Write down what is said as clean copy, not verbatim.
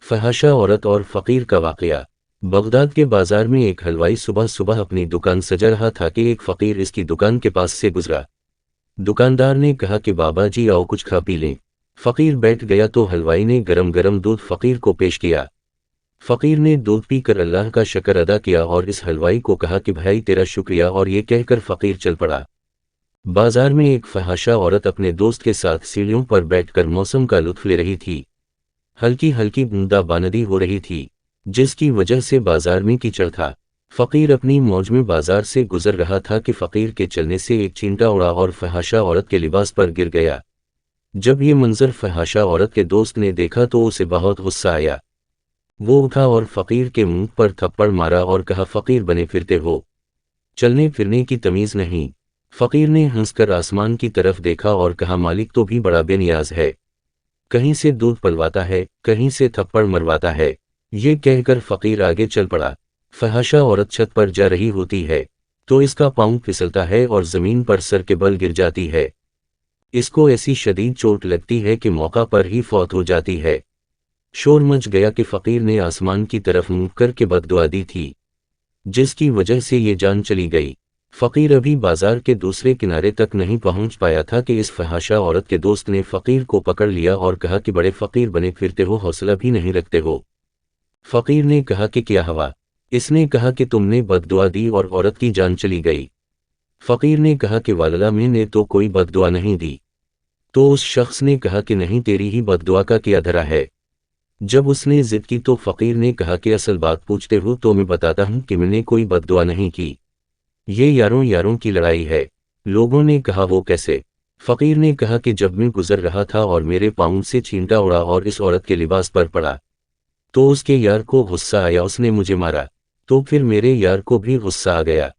फहाशा औरत और फकीर का वाकया। बगदाद के बाजार में एक हलवाई सुबह सुबह अपनी दुकान सजा रहा था कि एक फकीर इसकी दुकान के पास से गुजरा। दुकानदार ने कहा कि बाबा जी आओ कुछ खा पी लें। फकीर बैठ गया तो हलवाई ने गरम गरम दूध फकीर को पेश किया। फकीर ने दूध पीकर अल्लाह का शुक्र अदा किया और इस हलवाई को कहा कि भाई तेरा शुक्रिया, और ये कहकर फकीर चल पड़ा। बाजार में एक फहाशा औरत अपने दोस्त के साथ सीढ़ियों पर बैठकर मौसम का लुत्फ ले रही थी। हल्की हल्की बूंदाबांदी हो रही थी, जिसकी वजह से बाजार में कीचड़ था। फकीर अपनी मौज में बाजार से गुजर रहा था कि फकीर के चलने से एक चींटा उड़ा और फहाशा औरत के लिबास पर गिर गया। जब ये मंजर फहाशा औरत के दोस्त ने देखा तो उसे बहुत गुस्सा आया। वो उठा और फकीर के मुंह पर थप्पड़ मारा और कहा, फकीर बने फिरते हो, चलने फिरने की तमीज नहीं। फकीर ने हंसकर आसमान की तरफ देखा और कहा, मालिक तो भी बड़ा बेनियाज है, कहीं से दूध पलवाता है, कहीं से थप्पड़ मरवाता है। ये कहकर फकीर आगे चल पड़ा। फहाशा औरत छत पर जा रही होती है तो इसका पांव फिसलता है और जमीन पर सर के बल गिर जाती है। इसको ऐसी शदीद चोट लगती है कि मौका पर ही फौत हो जाती है। शोर मच गया कि फकीर ने आसमान की तरफ मुंह करके बद्दुआ दी थी, जिसकी वजह से ये जान चली गई। फकीर अभी बाजार के दूसरे किनारे तक नहीं पहुंच पाया था कि इस फहाशा औरत के दोस्त ने फकीर को पकड़ लिया और कहा कि बड़े फकीर बने फिरते हो, हौसला भी नहीं रखते हो। फकीर ने कहा कि क्या हुआ? इसने कहा कि तुमने बद्दुआ दी और औरत की जान चली गई। फकीर ने कहा कि वालला मैंने तो कोई बद्दुआ नहीं दी। तो उस शख्स ने कहा कि नहीं, तेरी ही बद्दुआ का क्या धरा है। जब उसने जिद की तो फकीर ने कहा कि असल बात पूछते हो तो मैं बताता हूं कि मैंने कोई बद्दुआ नहीं की, ये यारों यारों की लड़ाई है। लोगों ने कहा, वो कैसे? फकीर ने कहा कि जब मैं गुजर रहा था और मेरे पाँव से छींटा उड़ा और इस औरत के लिबास पर पड़ा तो उसके यार को गुस्सा आया, उसने मुझे मारा, तो फिर मेरे यार को भी गुस्सा आ गया।